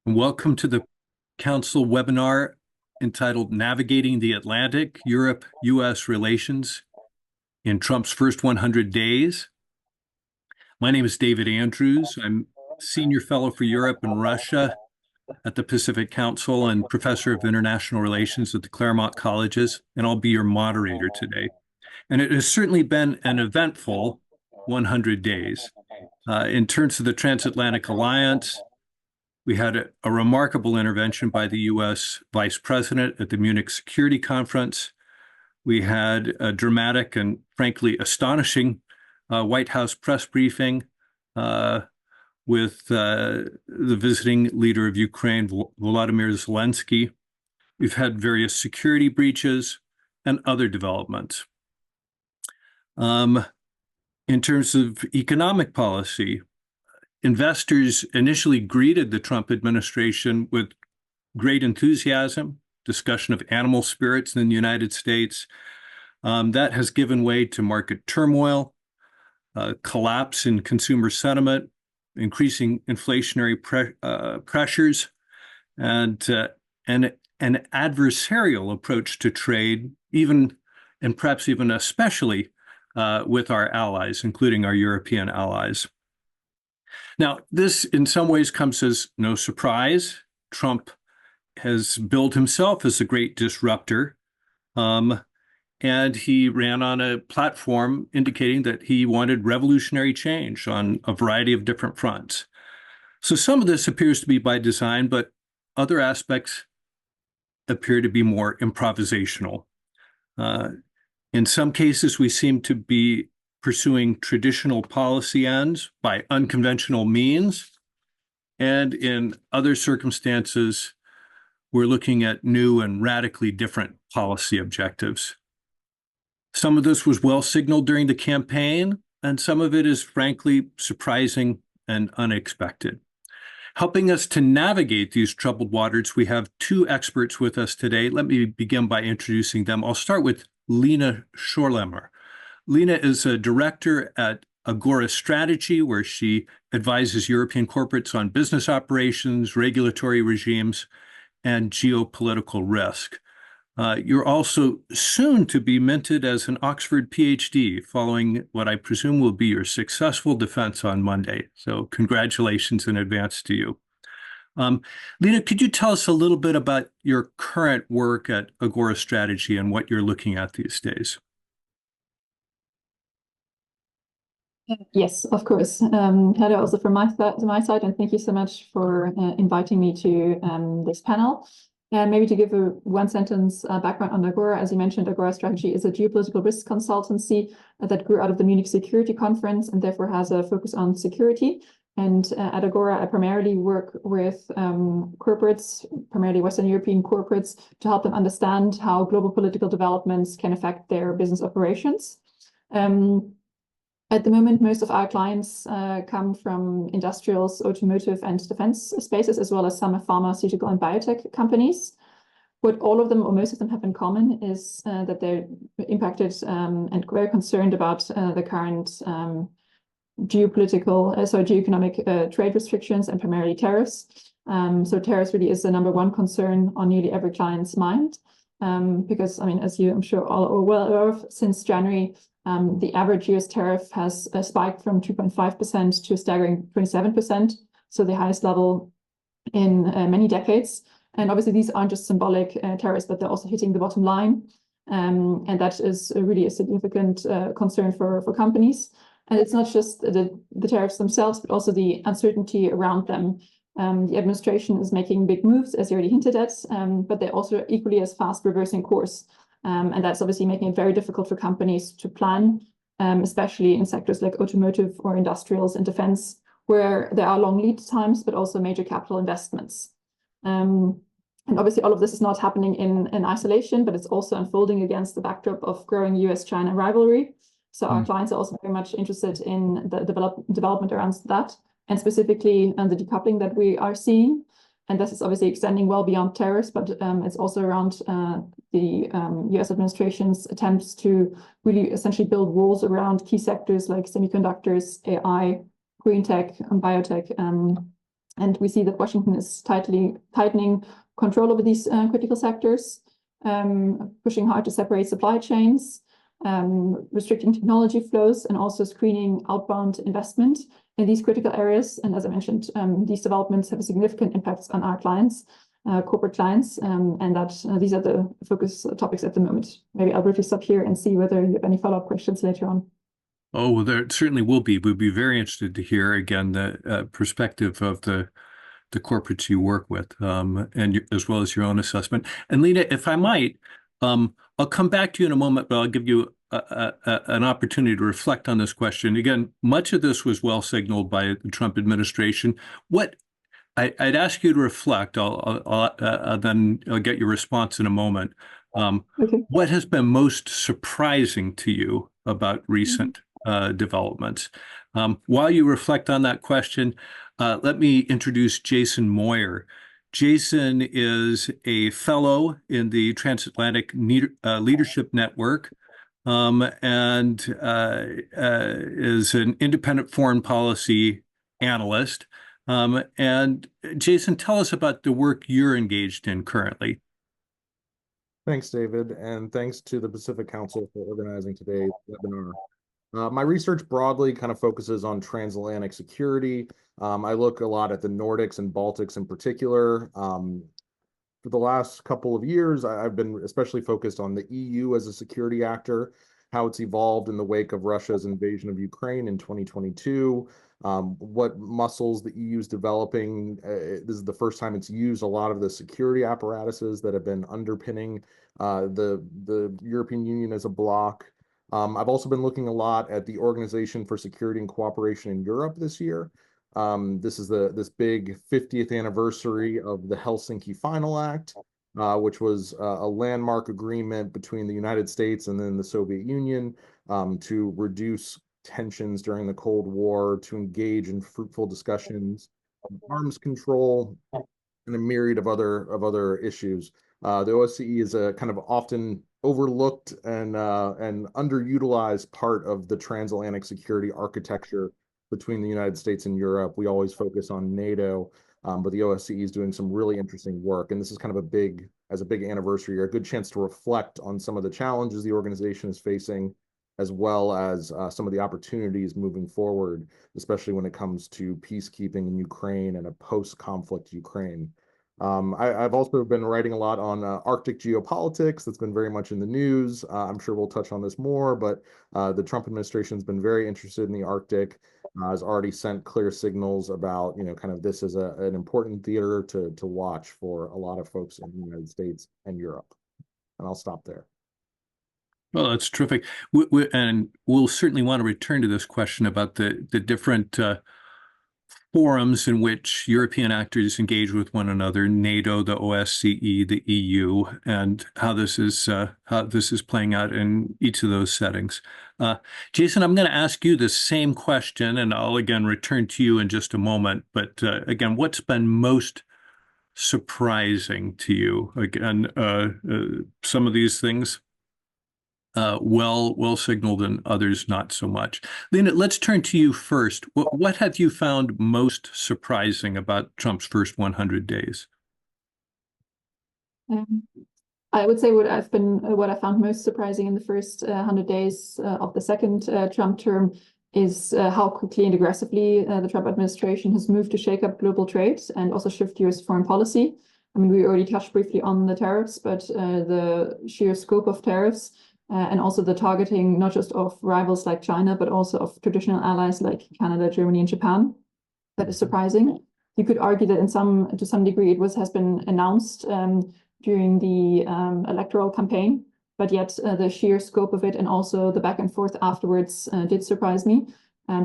Welcome to the Council webinar entitled Navigating the Atlantic, Europe-U.S. Relations in Trump's First 100 Days. My name is David Andrews. I'm Senior Fellow for Europe and Russia at the Pacific Council and Professor of International Relations at the Claremont Colleges, and I'll be your moderator today. And it has certainly been an eventful 100 days. In terms of the Transatlantic Alliance, we had a remarkable intervention by the U.S. Vice President at the Munich Security Conference. We had a dramatic and frankly astonishing White House press briefing with the visiting leader of Ukraine, Volodymyr Zelensky. We've had various security breaches and other developments. In terms of economic policy, investors initially greeted the Trump administration with great enthusiasm, discussion of animal spirits in the United States. That has given way to market turmoil, collapse in consumer sentiment, increasing inflationary pressures, and an adversarial approach to trade, even and perhaps even especially with our allies, including our European allies. Now, this in some ways comes as no surprise. Trump has billed himself as a great disruptor, and he ran on a platform indicating that he wanted revolutionary change on a variety of different fronts. So some of this appears to be by design, but other aspects appear to be more improvisational. In some cases, we seem to be pursuing traditional policy ends by unconventional means. And in other circumstances, we're looking at new and radically different policy objectives. Some of this was well signaled during the campaign, and some of it is frankly surprising and unexpected. Helping us to navigate these troubled waters, we have two experts with us today. Let me begin by introducing them. I'll start with Lena Schorlemer. Lena is a director at Agora Strategy, where she advises European corporates on business operations, regulatory regimes, and geopolitical risk. You're also soon to be minted as an Oxford PhD, following what I presume will be your successful defense on Monday. So congratulations in advance to you. Lena, could you tell us a little bit about your current work at Agora Strategy and what you're looking at these days? Yes, of course. Hello also from my side, and thank you so much for inviting me to this panel. And maybe to give a one-sentence background on Agora, as you mentioned, Agora Strategy is a geopolitical risk consultancy that grew out of the Munich Security Conference and therefore has a focus on security. And at Agora, I primarily work with corporates, primarily Western European corporates, to help them understand how global political developments can affect their business operations. At the moment, most of our clients come from industrials, automotive, and defense spaces, as well as some pharmaceutical and biotech companies. What all of them, or most of them, have in common is that they're impacted and very concerned about the current geoeconomic trade restrictions and primarily tariffs. So tariffs really is the #1 concern on nearly every client's mind. Because, I mean, as you, I'm sure, all are well aware of, since January, the average US tariff has spiked from 2.5% to a staggering 27%, so the highest level in many decades. And obviously, these aren't just symbolic tariffs, but they're also hitting the bottom line. And that is really a significant concern for companies. And it's not just the tariffs themselves, but also the uncertainty around them. The administration is making big moves, as you already hinted at, but they're also equally as fast reversing course. And that's obviously making it very difficult for companies to plan, especially in sectors like automotive or industrials and defense, where there are long lead times, but also major capital investments. And obviously, all of this is not happening in isolation, but it's also unfolding against the backdrop of growing US-China rivalry. So our clients are also very much interested in the development around that, and specifically the decoupling that we are seeing. And this is obviously extending well beyond tariffs, but it's also around the US administration's attempts to really essentially build walls around key sectors like semiconductors, AI, green tech, and biotech, And we see that Washington is tightening control over these critical sectors, pushing hard to separate supply chains, restricting technology flows, and also screening outbound investment in these critical areas. And as I mentioned, these developments have a significant impact on our clients, corporate clients, and that these are the focus topics at the moment. Maybe I'll briefly stop here and see whether you have any follow-up questions later on. Oh, well, there certainly will be. We'd be very interested to hear again the perspective of the corporates you work with, and as well as your own assessment. And Lena, if I might, I'll come back to you in a moment, but I'll give you an opportunity to reflect on this question. Again, much of this was well signaled by the Trump administration. What I'd ask you to reflect. Then I'll get your response in a moment. Okay. What has been most surprising to you about recent developments? While you reflect on that question, let me introduce Jason Moyer. Jason is a fellow in the Transatlantic Leadership Network, and is an independent foreign policy analyst. And Jason, tell us about the work you're engaged in currently. Thanks, David, and thanks to the Pacific Council for organizing today's webinar. My research broadly kind of focuses on transatlantic security. I look a lot at the Nordics and Baltics in particular. For the last couple of years, I've been especially focused on the EU as a security actor, how it's evolved in the wake of Russia's invasion of Ukraine in 2022, what muscles the EU is developing. This is the first time it's used a lot of the security apparatuses that have been underpinning the European Union as a bloc. I've also been looking a lot at the Organization for Security and Cooperation in Europe this year. This is this big 50th anniversary of the Helsinki Final Act, which was a landmark agreement between the United States and then the Soviet Union to reduce tensions during the Cold War, to engage in fruitful discussions of arms control, and a myriad of other issues. The OSCE is a kind of often overlooked and underutilized part of the transatlantic security architecture between the United States and Europe. We always focus on NATO, but the OSCE is doing some really interesting work. And this is kind of a big anniversary, or a good chance to reflect on some of the challenges the organization is facing, as well as some of the opportunities moving forward, especially when it comes to peacekeeping in Ukraine and a post-conflict Ukraine. I've also been writing a lot on Arctic geopolitics. That's been very much in the news. I'm sure we'll touch on this more, but the Trump administration has been very interested in the Arctic, has already sent clear signals about, kind of this is an important theater to watch for a lot of folks in the United States and Europe. And I'll stop there. Well, that's terrific. And we'll certainly want to return to this question about the different forums in which European actors engage with one another, NATO, the OSCE, the EU, and how this is playing out in each of those settings. Jason, I'm going to ask you the same question, and I'll again return to you in just a moment. But again, what's been most surprising to you? Again, some of these things well signaled and others not so much. Lena, let's turn to you first. What have you found most surprising about Trump's first 100 days? I would say what I found most surprising in the first 100 days of the second Trump term is how quickly and aggressively the Trump administration has moved to shake up global trade and also shift U.S. foreign policy. I mean, we already touched briefly on the tariffs, but the sheer scope of tariffs and also the targeting not just of rivals like China, but also of traditional allies like Canada, Germany, and Japan. That is surprising. You could argue that to some degree it has been announced during the electoral campaign, but yet the sheer scope of it and also the back and forth afterwards did surprise me,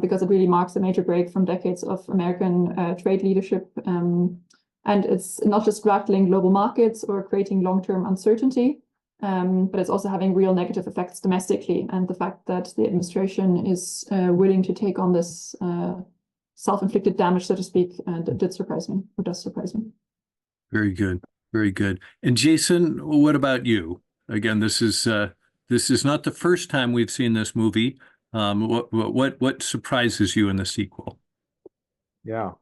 because it really marks a major break from decades of American trade leadership. And it's not just rattling global markets or creating long-term uncertainty, but it's also having real negative effects domestically. And the fact that the administration is willing to take on this self-inflicted damage, so to speak, did surprise me, or does surprise me. Very good, very good. And Jason, what about you? Again, this is not the first time we've seen this movie. What surprises you in the sequel? Yeah.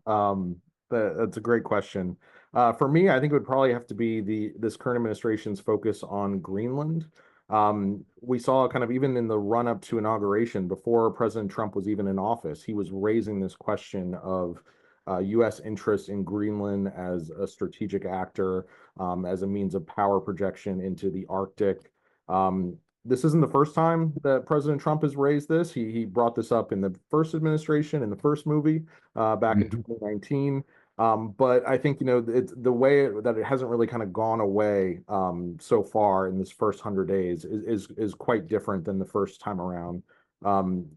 That's a great question. For me, I think it would probably have to be this current administration's focus on Greenland. We saw kind of even in the run up to inauguration, before President Trump was even in office, he was raising this question of U.S. interest in Greenland as a strategic actor, as a means of power projection into the Arctic. This isn't the first time that President Trump has raised this. He brought this up in the first administration, in the first movie, back in 2019. But I think, it's the way that it hasn't really kind of gone away so far in this first 100 days is quite different than the first time around.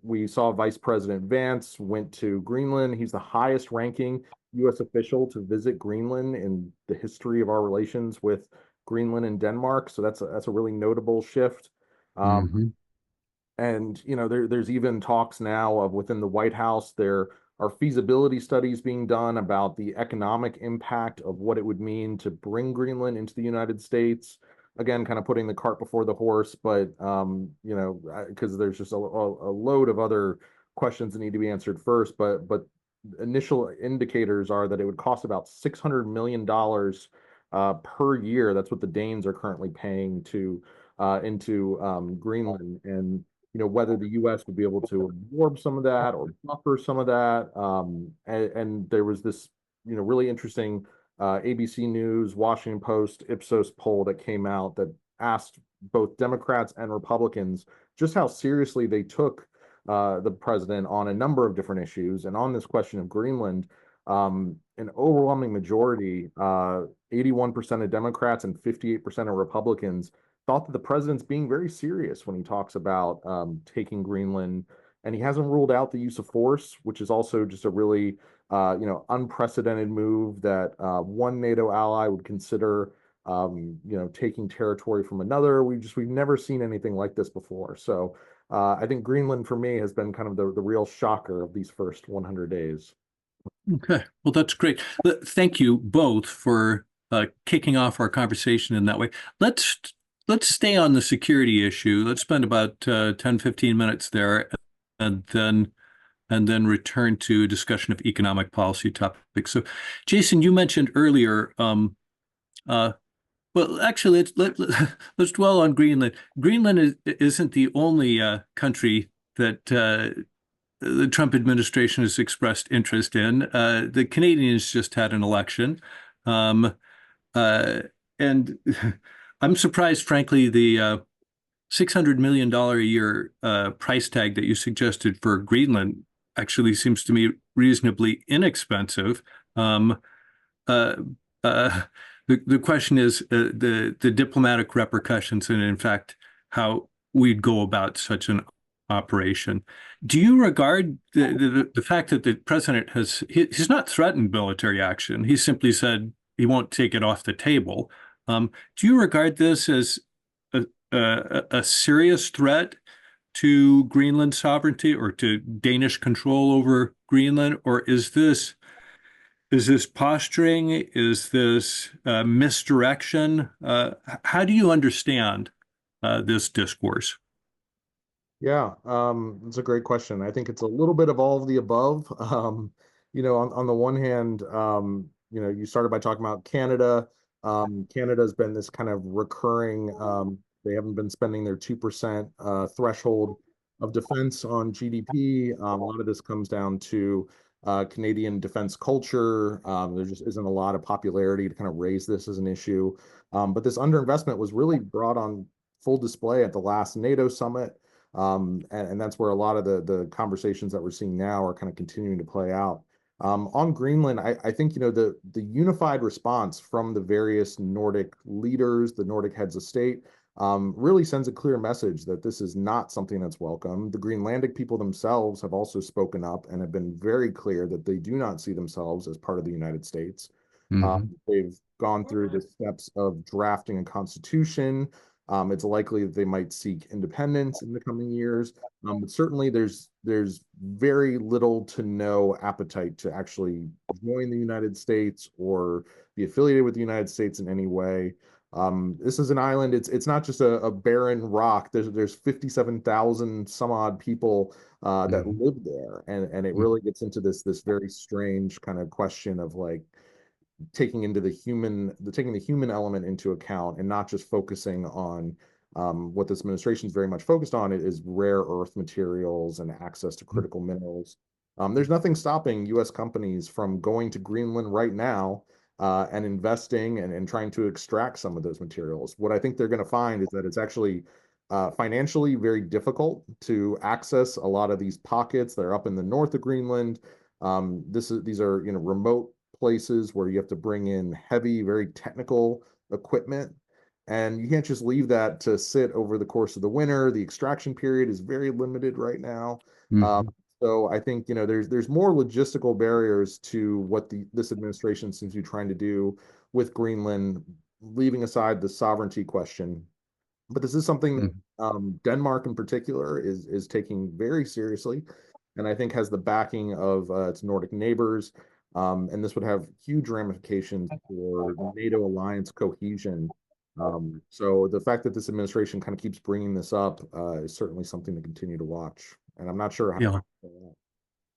We saw Vice President Vance went to Greenland. He's the highest ranking U.S. official to visit Greenland in the history of our relations with Greenland and Denmark. So that's a really notable shift. Mhm. And there's even talks now of within the White House, there are feasibility studies being done about the economic impact of what it would mean to bring Greenland into the United States. Again, kind of putting the cart before the horse, but because there's just a load of other questions that need to be answered first. But initial indicators are that it would cost about $600 million per year. That's what the Danes are currently paying to into Greenland, and whether the U.S. would be able to absorb some of that or buffer some of that. And there was this, really interesting ABC News, Washington Post, Ipsos poll that came out that asked both Democrats and Republicans just how seriously they took the president on a number of different issues. And on this question of Greenland, an overwhelming majority, 81% of Democrats and 58% of Republicans thought that the president's being very serious when he talks about taking Greenland, and he hasn't ruled out the use of force, which is also just a really unprecedented move that one NATO ally would consider taking territory from another. We've never seen anything like this before. So I think Greenland for me has been kind of the real shocker of these first 100 days. Okay, well, that's great. Thank you both for kicking off our conversation in that way. Let's stay on the security issue. Let's spend about 10, 15 minutes there, and then return to a discussion of economic policy topics. So, Jason, you mentioned earlier, well, actually, let's dwell on Greenland. Greenland isn't the only country that the Trump administration has expressed interest in. The Canadians just had an election. And I'm surprised, frankly, the $600 million a year price tag that you suggested for Greenland actually seems to me reasonably inexpensive. Uh, uh, the question is the diplomatic repercussions and, in fact, how we'd go about such an operation. Do you regard the fact that the president he's not threatened military action? He simply said he won't take it off the table. Do you regard this as a serious threat to Greenland sovereignty or to Danish control over Greenland, or is this posturing? Is this misdirection? How do you understand this discourse? Yeah, it's a great question. I think it's a little bit of all of the above. On the one hand, you started by talking about Canada. Canada's been this kind of recurring, they haven't been spending their 2% threshold of defense on GDP. A lot of this comes down to Canadian defense culture. There just isn't a lot of popularity to kind of raise this as an issue. But this underinvestment was really brought on full display at the last NATO summit. And that's where a lot of the conversations that we're seeing now are kind of continuing to play out. On Greenland, I think the unified response from the various Nordic leaders, the Nordic heads of state, really sends a clear message that this is not something that's welcome. The Greenlandic people themselves have also spoken up and have been very clear that they do not see themselves as part of the United States. They've gone through the steps of drafting a constitution. It's likely that they might seek independence in the coming years. But certainly there's very little to no appetite to actually join the United States or be affiliated with the United States in any way. This is an island. It's not just a barren rock. There's 57,000 some odd people that Mhm. live there, and it really gets into this very strange kind of question of like taking the human element into account and not just focusing on what this administration is very much focused on is rare earth materials and access to critical minerals. There's nothing stopping U.S. companies from going to Greenland right now and investing and trying to extract some of those materials. What I think they're going to find is that it's actually financially very difficult to access a lot of these pockets that are up in the north of Greenland. These are remote places where you have to bring in heavy, very technical equipment. And you can't just leave that to sit over the course of the winter. The extraction period is very limited right now. Mhm. So I think there's more logistical barriers to what this administration seems to be trying to do with Greenland, leaving aside the sovereignty question. But this is something that Mhm. Denmark in particular is taking very seriously, and I think has the backing of its Nordic neighbors. And this would have huge ramifications for NATO alliance cohesion. So the fact that this administration kind of keeps bringing this up is certainly something to continue to watch. And I'm not sure how. Yeah.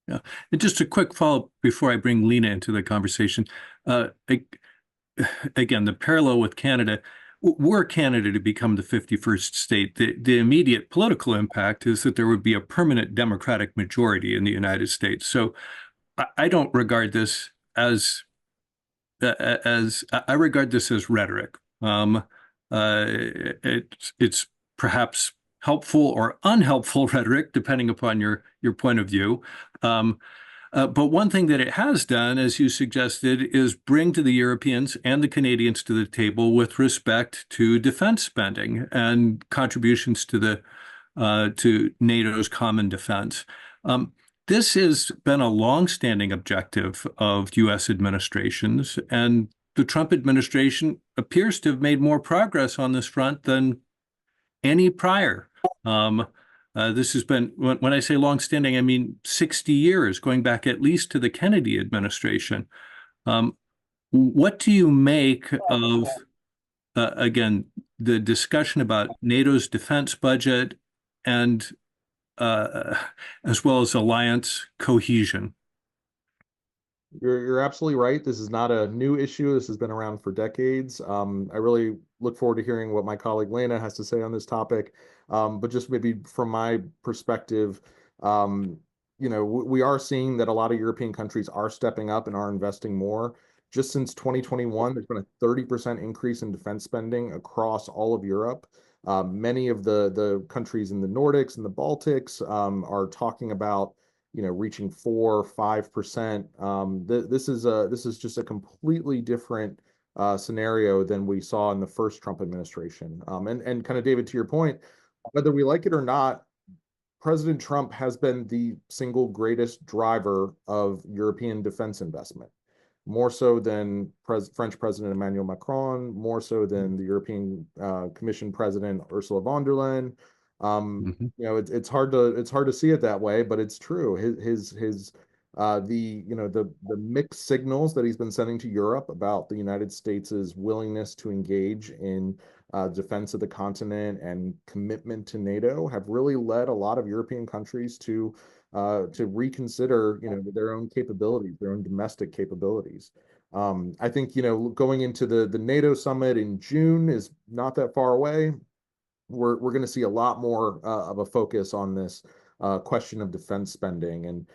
Yeah. And just a quick follow-up before I bring Lena into the conversation. I, again, the parallel with Canada, were Canada to become the 51st state, the immediate political impact is that there would be a permanent Democratic majority in the United States. So I don't regard this as I regard this as rhetoric. It's perhaps helpful or unhelpful rhetoric, depending upon your point of view. But one thing that it has done, as you suggested, is bring to the Europeans and the Canadians to the table with respect to defense spending and contributions to NATO's common defense. This has been a longstanding objective of U.S. administrations, and the Trump administration appears to have made more progress on this front than any prior. This has been, when I say longstanding, I mean 60 years, going back at least to the Kennedy administration. What do you make of, again, the discussion about NATO's defense budget and uh, as well as alliance cohesion? You're absolutely right. This is not a new issue. This has been around for decades. I really look forward to hearing what my colleague Lena has to say on this topic. But just maybe from my perspective, um, we are seeing that a lot of European countries are stepping up and are investing more. Just since 2021, there's been a 30% increase in defense spending across all of Europe. Many of the countries in the Nordics and the Baltics are talking about reaching 4, 5%. This is just a completely different scenario than we saw in the first Trump administration. And kind of David, to your point, whether we like it or not, President Trump has been the single greatest driver of European defense investment, more so than French President Emmanuel Macron, more so than the European Commission President Ursula von der Leyen. Mhm. It's hard to see it that way, but it's true. His the mixed signals that he's been sending to Europe about the United States' willingness to engage in defense of the continent and commitment to NATO have really led a lot of European countries to reconsider their own capabilities, their own domestic capabilities. I think going into the NATO summit in June is not that far away. We're going to see a lot more of a focus on this question of defense spending. And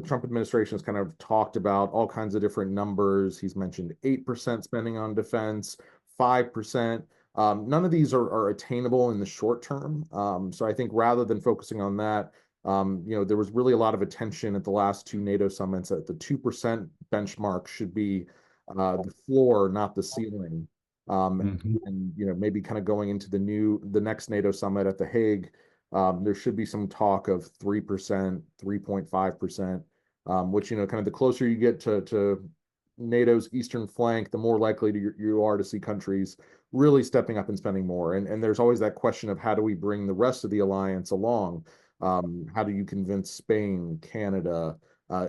Trump administration has kind of talked about all kinds of different numbers. He's mentioned 8% spending on defense, 5%. None of these are attainable in the short term. So I think rather than focusing on that, there was really a lot of attention at the last two NATO summits that the 2% benchmark should be the floor, not the ceiling. Mhm. And maybe kind of going into the next NATO summit at The Hague, there should be some talk of 3%, 3.5%, which kind of the closer you get to NATO's eastern flank, the more likely you are to see countries really stepping up and spending more. And there's always that question of how do we bring the rest of the alliance along? How do you convince Spain, Canada,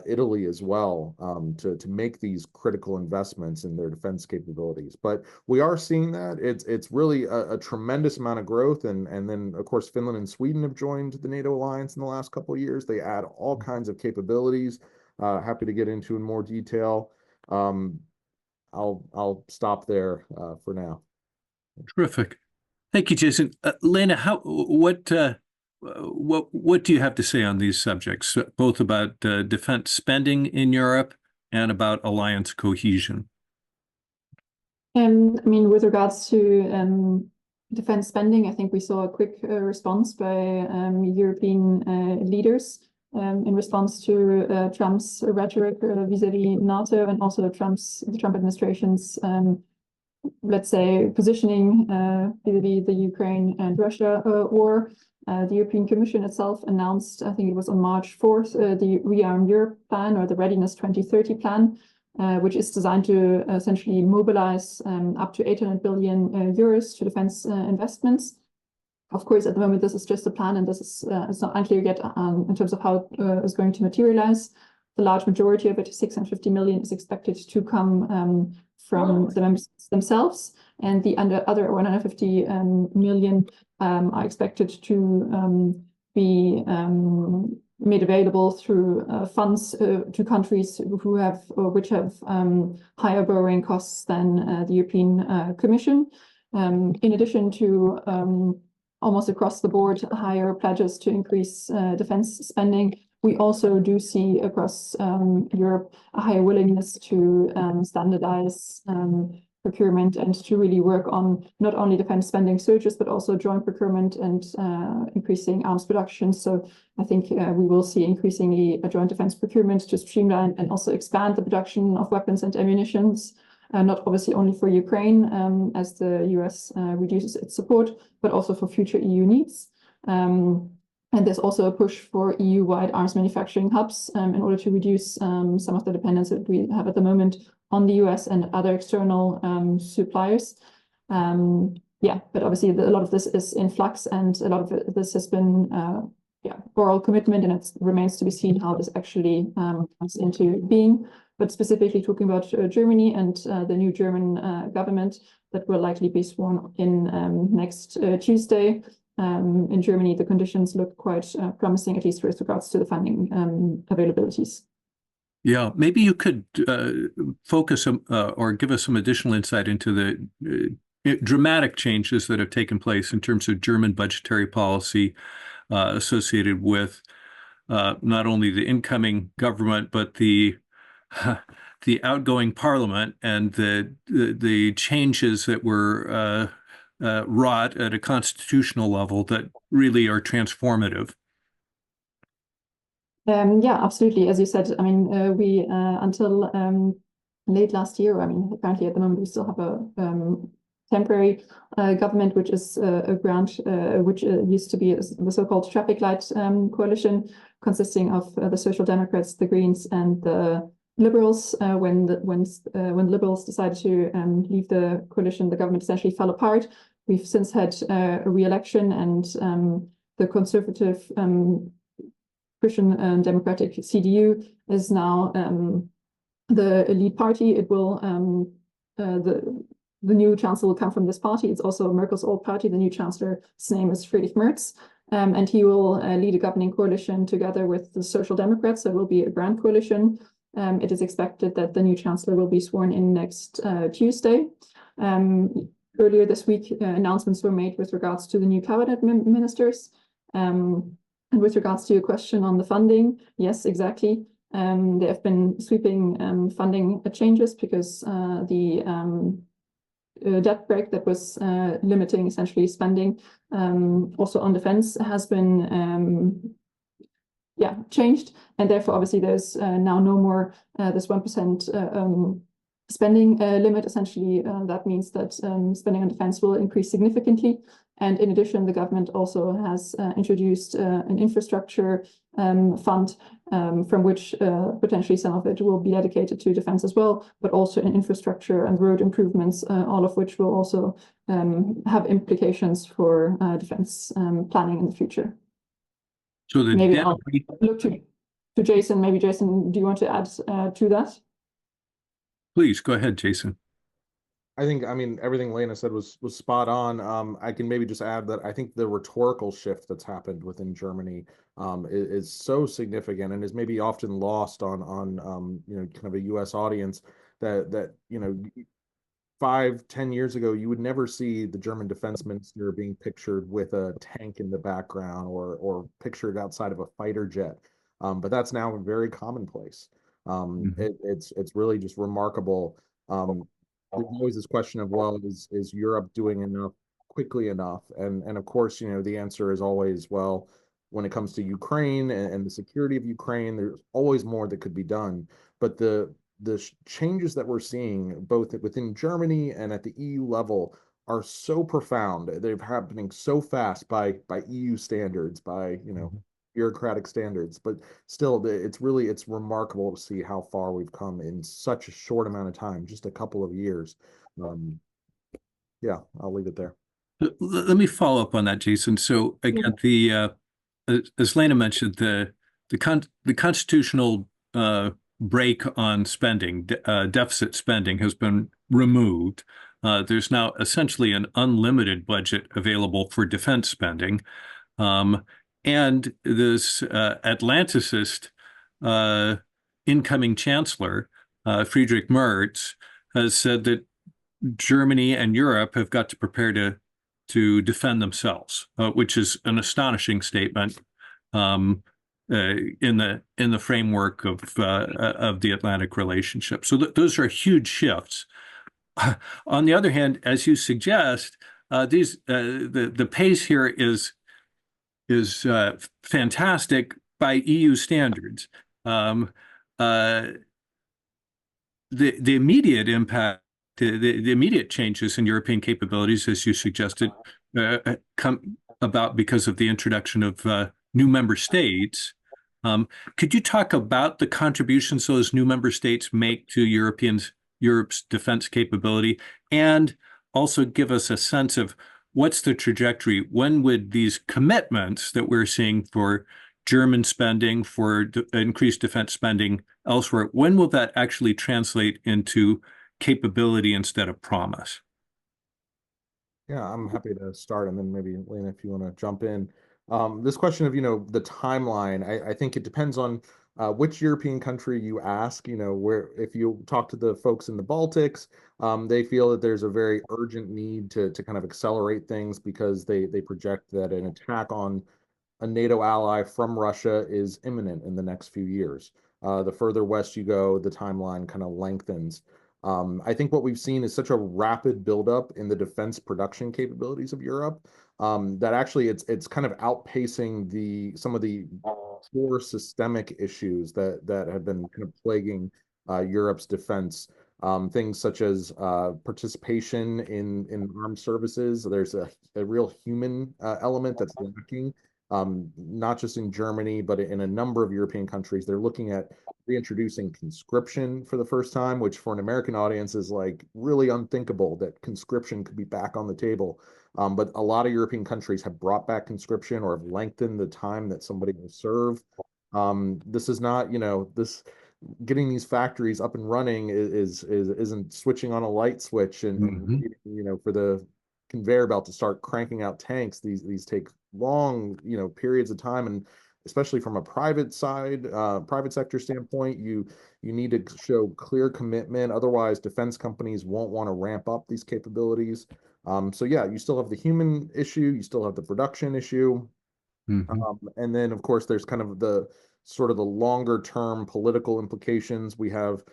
Italy as well, to make these critical investments in their defense capabilities. But we are seeing that it's really a tremendous amount of growth, and then of course Finland and Sweden have joined the NATO alliance in the last couple of years. They add all kinds of capabilities. Happy to get into in more detail. I'll stop there for now. Terrific. Thank you, Jason. Lena, what do you have to say on these subjects, both about defense spending in Europe and about alliance cohesion? I mean, with regards to defense spending, I think we saw a quick response by European leaders in response to Trump's rhetoric vis-a-vis NATO, and also the Trump administration's let's say, positioning vis-a-vis the Ukraine and Russia war. The European Commission itself announced, I think it was on March 4th, the Rearm Europe plan, or the Readiness 2030 plan, which is designed to essentially mobilize up to 800 billion euros to defense investments. Of course, at the moment, this is just a plan, and this is it's not unclear yet in terms of how it's going to materialize. The large majority of it, 650 million, is expected to come from the members themselves, and the other 150 million are expected to be made available through funds to countries which have higher borrowing costs than the European Commission. In addition to almost across the board higher pledges to increase defense spending, we also do see across Europe a higher willingness to standardize procurement and to really work on not only defense spending surges, but also joint procurement and increasing arms production. So I think we will see increasingly a joint defense procurement to streamline and also expand the production of weapons and ammunitions, not obviously only for Ukraine as the US reduces its support, but also for future EU needs. And there's also a push for EU-wide arms manufacturing hubs in order to reduce some of the dependence that we have at the moment on the US and other external suppliers. Yeah, but obviously a lot of this is in flux, and a lot of this has been oral commitment, and it remains to be seen how this actually comes into being. But specifically talking about Germany and the new German government that will likely be sworn in next Tuesday. In Germany, the conditions look quite promising, at least with regards to the funding availabilities. Yeah, maybe you could focus or give us some additional insight into the dramatic changes that have taken place in terms of German budgetary policy associated with not only the incoming government, but the outgoing parliament, and the changes that were wrought at a constitutional level that really are transformative. Yeah, absolutely. As you said, I mean, we until late last year, I mean, apparently at the moment we still have a temporary government, which is a grant, which used to be the so-called traffic light coalition, consisting of the Social Democrats, the Greens, and the Liberals. When the Liberals decided to leave the coalition, the government essentially fell apart. We've since had a re-election, and the conservative Christian Democratic CDU is now the lead party. It will the new chancellor will come from this party. It's also Merkel's old party. The new chancellor's name is Friedrich Merz, and he will lead a governing coalition together with the Social Democrats. So it will be a grand coalition. It is expected that the new chancellor will be sworn in next Tuesday. Earlier this week, announcements were made with regards to the new cabinet ministers. And with regards to your question on the funding, yes, exactly. There have been sweeping funding changes because the debt brake that was limiting essentially spending also on defense has been changed, and therefore obviously there's now no more this 1% spending limit. Essentially that means that spending on defense will increase significantly, and in addition the government also has introduced an infrastructure fund from which potentially some of it will be dedicated to defense as well, but also in infrastructure and road improvements, all of which will also have implications for defense planning in the future. So the Maybe debt, I'll look to to Jason. Maybe Jason, do you want to add to that? Please go ahead, Jason. I think, I mean, everything Lena said was spot on. I can maybe just add that I think the rhetorical shift that's happened within Germany is so significant and is maybe often lost on kind of a U.S. audience that 5-10 years ago, you would never see the German defense minister being pictured with a tank in the background or pictured outside of a fighter jet. But that's now very commonplace. It's really just remarkable. There's always this question of, well, is Europe doing enough quickly enough? And of course, the answer is always, well, when it comes to Ukraine and the security of Ukraine, there's always more that could be done. But the changes that we're seeing both within Germany and at the EU level are so profound. They're happening so fast by EU standards, by bureaucratic standards. But still, it's remarkable to see how far we've come in such a short amount of time, just a couple of years. Yeah, I'll leave it there. Let me follow up on that, Jason. So again, as Lena mentioned, the constitutional break on spending, deficit spending, has been removed. There's now essentially an unlimited budget available for defense spending. And this Atlanticist incoming chancellor, Friedrich Merz, has said that Germany and Europe have got to prepare to defend themselves, which is an astonishing statement in the framework of the Atlantic relationship. So those are huge shifts. On the other hand, as you suggest, the pace here is fantastic by EU standards. The immediate impact, the immediate changes in European capabilities, as you suggested, come about because of the introduction of new member states. Could you talk about the contributions those new member states make to Europe's defense capability, and also give us a sense of what's the trajectory? When would these commitments that we're seeing for German spending, for increased defense spending elsewhere, when will that actually translate into capability instead of promise? Yeah, I'm happy to start, and then maybe Lena, if you want to jump in. This question of, the timeline, I think it depends on which European country you ask. Where if you talk to the folks in the Baltics, they feel that there's a very urgent need to kind of accelerate things because they project that an attack on a NATO ally from Russia is imminent in the next few years. The further west you go, the timeline kind of lengthens. I think what we've seen is such a rapid buildup in the defense production capabilities of Europe that actually it's kind of outpacing some of the core systemic issues that have been kind of plaguing Europe's defense. Things such as participation in armed services. There's a real human element that's lacking, not just in Germany, but in a number of European countries. They're looking at reintroducing conscription for the first time, which for an American audience is like really unthinkable that conscription could be back on the table. But a lot of European countries have brought back conscription or have lengthened the time that somebody will serve. This is not, this getting these factories up and running isn't switching on a light switch and for the conveyor belt to start cranking out tanks. These take long, periods of time, and especially from a private sector standpoint, you need to show clear commitment. Otherwise, defense companies won't want to ramp up these capabilities. So yeah, you still have the human issue, you still have the production issue. And then, of course, there's kind of the longer term political implications. We have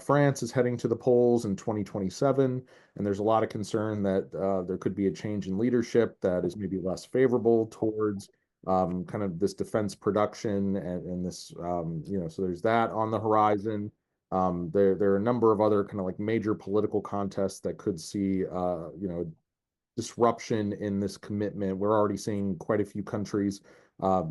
France is heading to the polls in 2027, and there's a lot of concern that there could be a change in leadership that is maybe less favorable towards kind of this defense production and this, so there's that on the horizon. There are a number of other kind of like major political contests that could see, disruption in this commitment. We're already seeing quite a few countries,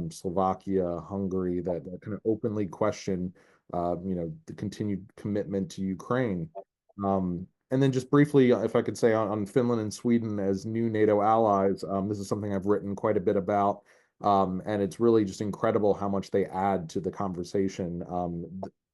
Slovakia, Hungary, that kind of openly question, the continued commitment to Ukraine. And then just briefly, if I could say on Finland and Sweden as new NATO allies, this is something I've written quite a bit about. And it's really just incredible how much they add to the conversation.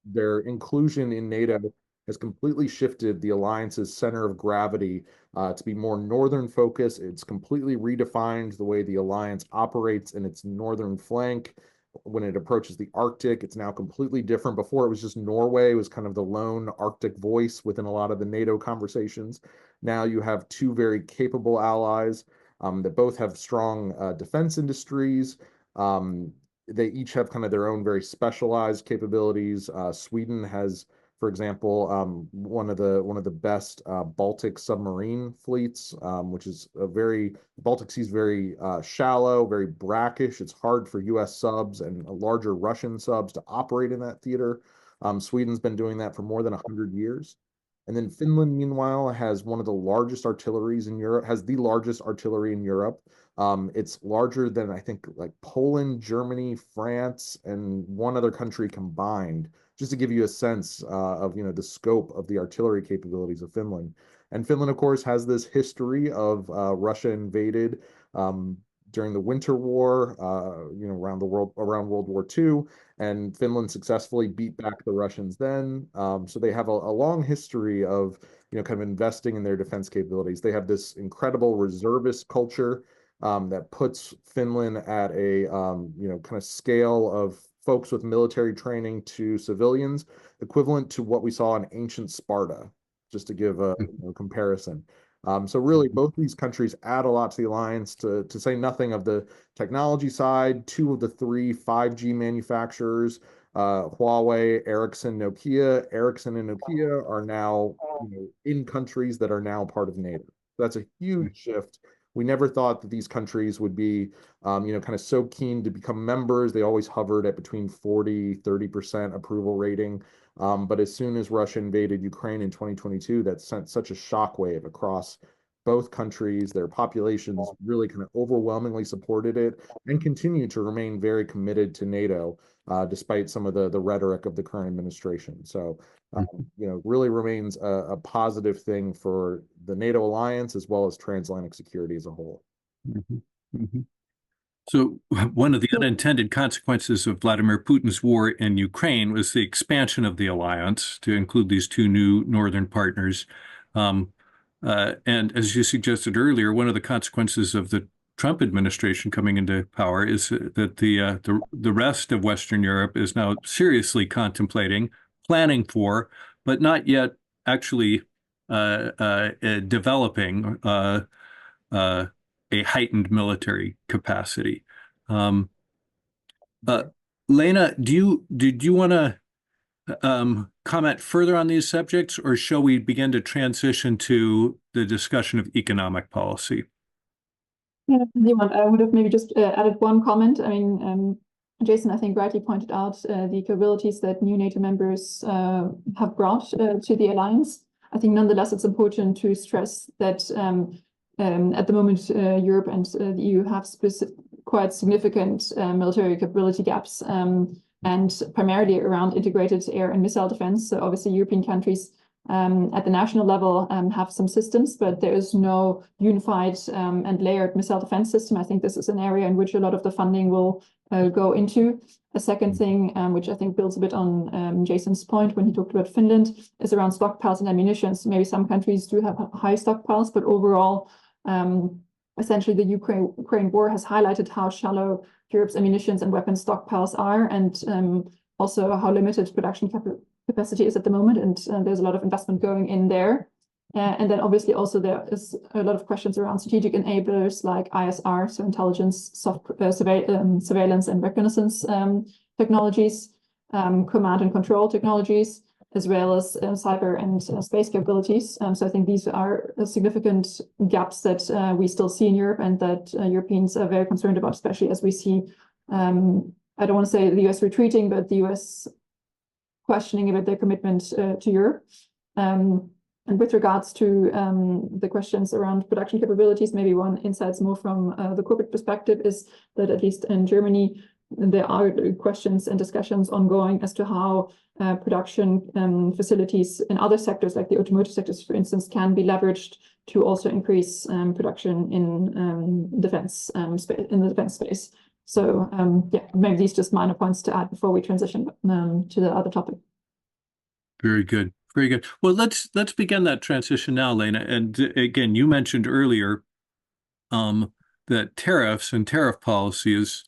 Their inclusion in NATO has completely shifted the alliance's center of gravity to be more northern focused. It's completely redefined the way the alliance operates in its northern flank. When it approaches the Arctic, it's now completely different. Before, it was just Norway was kind of the lone Arctic voice within a lot of the NATO conversations. Now you have two very capable allies that both have strong defense industries. They each have kind of their own very specialized capabilities. Sweden has, for example, one of the best Baltic submarine fleets, which is Baltic Sea is very shallow, very brackish. It's hard for U.S. subs and larger Russian subs to operate in that theater. Sweden's been doing that for more than 100 years. And then Finland, meanwhile, has one of the largest artilleries in Europe, has the largest artillery in Europe. It's larger than, I think, like Poland, Germany, France, and one other country combined, just to give you a sense of, the scope of the artillery capabilities of Finland. And Finland, of course, has this history of Russia invaded during the Winter War, around World War II, and Finland successfully beat back the Russians then. So they have a long history of, kind of investing in their defense capabilities. They have this incredible reservist culture that puts Finland at a, kind of scale of folks with military training to civilians, equivalent to what we saw in ancient Sparta, just to give a comparison. So really, both these countries add a lot to the alliance, to say nothing of the technology side. Two of the three 5G manufacturers, Huawei, Ericsson, Nokia. Ericsson and Nokia are now in countries that are now part of NATO. That's a huge shift. We never thought that these countries would be, kind of so keen to become members. They always hovered at between 40-30% approval rating. But as soon as Russia invaded Ukraine in 2022, that sent such a shockwave across both countries. Their populations really kind of overwhelmingly supported it and continue to remain very committed to NATO, despite some of the rhetoric of the current administration. So, really remains a positive thing for the NATO alliance as well as transatlantic security as a whole. So one of the unintended consequences of Vladimir Putin's war in Ukraine was the expansion of the alliance to include these two new northern partners. And as you suggested earlier, one of the consequences of the Trump administration coming into power is that the rest of Western Europe is now seriously contemplating, planning for, but not yet actually developing a heightened military capacity. Lena, did you want to comment further on these subjects, or shall we begin to transition to the discussion of economic policy? Yeah, I would have maybe just added one comment. I mean, Jason, I think, rightly pointed out the capabilities that new NATO members have brought to the alliance. I think nonetheless, it's important to stress that at the moment, Europe and the EU have quite significant military capability gaps, and primarily around integrated air and missile defense. So obviously, European countries at the national level have some systems, but there is no unified and layered missile defense system. I think this is an area in which a lot of the funding will go into. A second thing, which I think builds a bit on Jason's point when he talked about Finland, is around stockpiles and ammunitions. Maybe some countries do have high stockpiles, but overall, essentially the Ukraine war has highlighted how shallow Europe's ammunitions and weapons stockpiles are, and also how limited production capacity is at the moment. And there's a lot of investment going in there. And then obviously also there is a lot of questions around strategic enablers like ISR, so intelligence, surveillance and reconnaissance technologies, command and control technologies, as well as cyber and space capabilities. So I think these are significant gaps that we still see in Europe, and that Europeans are very concerned about, especially as we see, I don't want to say the US retreating, but the US questioning about their commitment to Europe. And with regards to the questions around production capabilities, maybe one insights more from the corporate perspective is that at least in Germany, there are questions and discussions ongoing as to how production facilities in other sectors, like the automotive sectors, for instance, can be leveraged to also increase production in defense in the defense space. So yeah, maybe these just minor points to add before we transition to the other topic. Very good. Very good. Well, let's begin that transition now, Lena. And again, you mentioned earlier that tariffs and tariff policies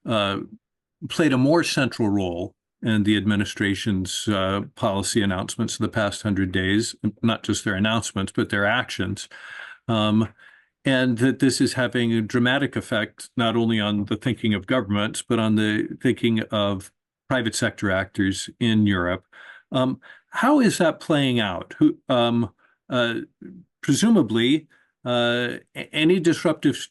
played a more central role in the administration's policy announcements of the past 100 days, not just their announcements, but their actions. And that this is having a dramatic effect not only on the thinking of governments, but on the thinking of private sector actors in Europe. How is that playing out? Presumably, any disruptive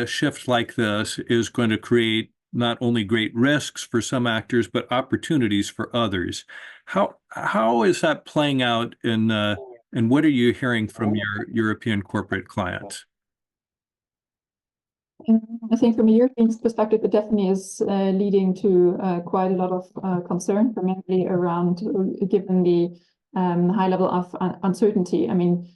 shift like this is going to create not only great risks for some actors, but opportunities for others. How is that playing out and what are you hearing from your European corporate clients? I think from a European perspective, it definitely is leading to quite a lot of concern, primarily around, given the high level of uncertainty. I mean,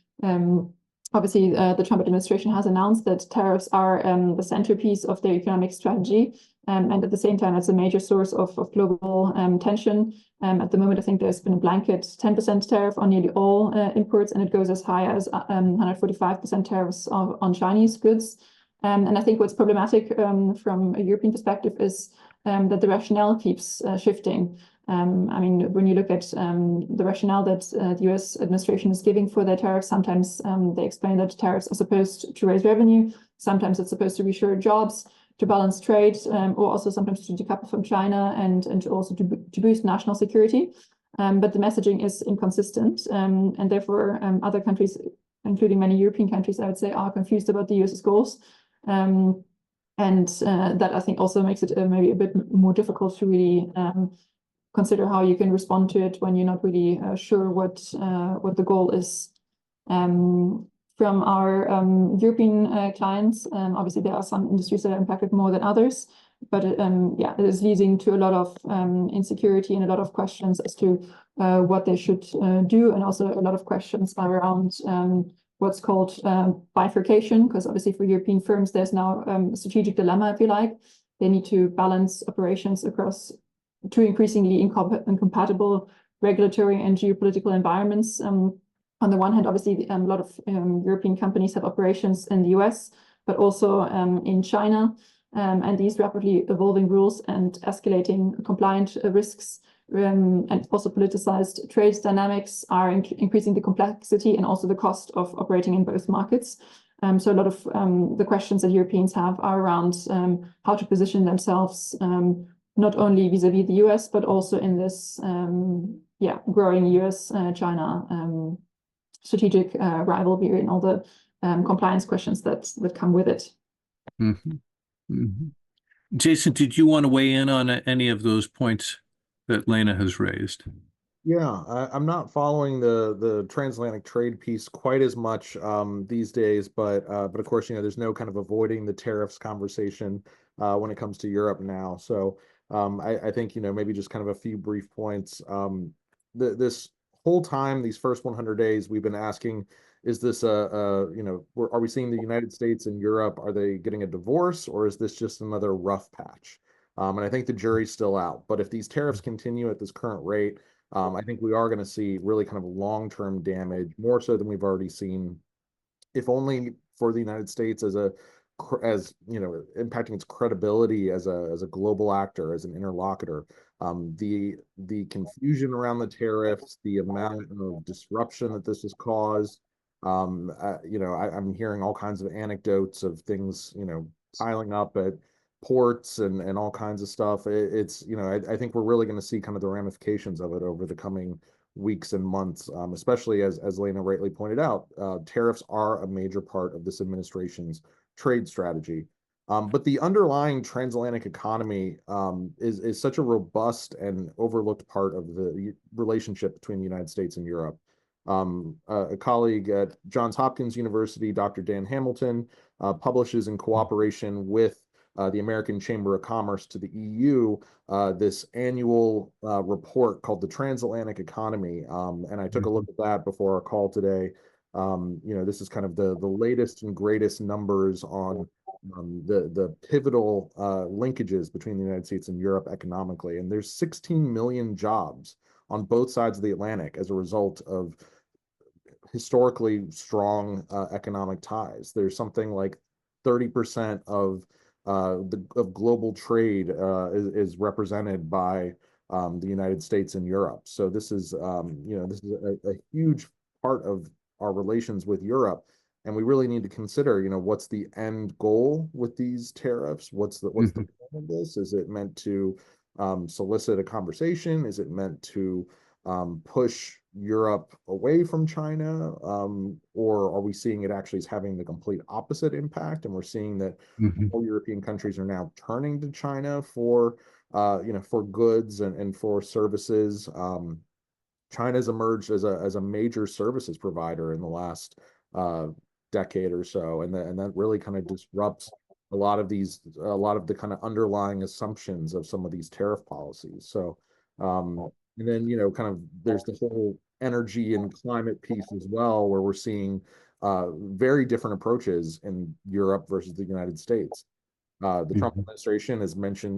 obviously, the Trump administration has announced that tariffs are the centerpiece of their economic strategy. And at the same time, it's a major source of global tension. At the moment, I think there's been a blanket 10% tariff on nearly all imports, and it goes as high as 145% tariffs on Chinese goods. And I think what's problematic from a European perspective is that the rationale keeps shifting. I mean, when you look at the rationale that the US administration is giving for their tariffs, sometimes they explain that tariffs are supposed to raise revenue. Sometimes it's supposed to reassure jobs, to balance trade, or also sometimes to decouple from China and to also to boost national security. But the messaging is inconsistent. And therefore, other countries, including many European countries, I would say, are confused about the US's goals. And that I think also makes it maybe a bit more difficult to really consider how you can respond to it when you're not really sure what the goal is. From our European clients, obviously there are some industries that are impacted more than others, but yeah, it is leading to a lot of insecurity and a lot of questions as to what they should do, and also a lot of questions around what's called bifurcation, because obviously for European firms, there's now a strategic dilemma, if you like. They need to balance operations across two increasingly incompatible regulatory and geopolitical environments. On the one hand, obviously, a lot of European companies have operations in the US, but also in China. And these rapidly evolving rules and escalating compliance risks and also politicized trade dynamics are increasing the complexity and also the cost of operating in both markets. So a lot of the questions that Europeans have are around how to position themselves, not only vis-a-vis the US, but also in this growing US-China strategic rivalry and all the compliance questions that come with it. Mm-hmm. Mm-hmm. Jason, did you want to weigh in on any of those points that Lena has raised? Yeah, I'm not following the transatlantic trade piece quite as much these days, but of course, there's no kind of avoiding the tariffs conversation when it comes to Europe now. So I think maybe just kind of a few brief points. This whole time, these first 100 days, we've been asking, is this are we seeing the United States and Europe, are they getting a divorce, or is this just another rough patch? And I think the jury's still out. But if these tariffs continue at this current rate, I think we are going to see really kind of long-term damage, more so than we've already seen, if only for the United States as impacting its credibility as a global actor, as an interlocutor. The confusion around the tariffs, the amount of disruption that this has caused. I'm hearing all kinds of anecdotes of things, piling up at ports and all kinds of stuff. I think we're really going to see kind of the ramifications of it over the coming weeks and months, especially as Lena rightly pointed out, tariffs are a major part of this administration's trade strategy. But the underlying transatlantic economy is such a robust and overlooked part of the relationship between the United States and Europe. A colleague at Johns Hopkins University, Dr. Dan Hamilton, publishes in cooperation with the American Chamber of Commerce to the EU, this annual report called the Transatlantic Economy. And I took a look at that before our call today. This is kind of the latest and greatest numbers on the pivotal linkages between the United States and Europe economically. And there's 16 million jobs on both sides of the Atlantic as a result of historically strong economic ties. There's something like 30% of global trade is represented by the United States and Europe. So this is this is a huge part of our relations with Europe, and we really need to consider what's the end goal with these tariffs? What's the point of this? Is it meant to solicit a conversation? Is it meant to push Europe away from China, or are we seeing it actually as having the complete opposite impact? And we're seeing that all European countries are now turning to China for for goods and for services. China's emerged as a major services provider in the last decade or so, and that really kind of disrupts a lot of the kind of underlying assumptions of some of these tariff policies. So, and then kind of there's the whole energy and climate piece as well, where we're seeing very different approaches in Europe versus the United States. The Trump administration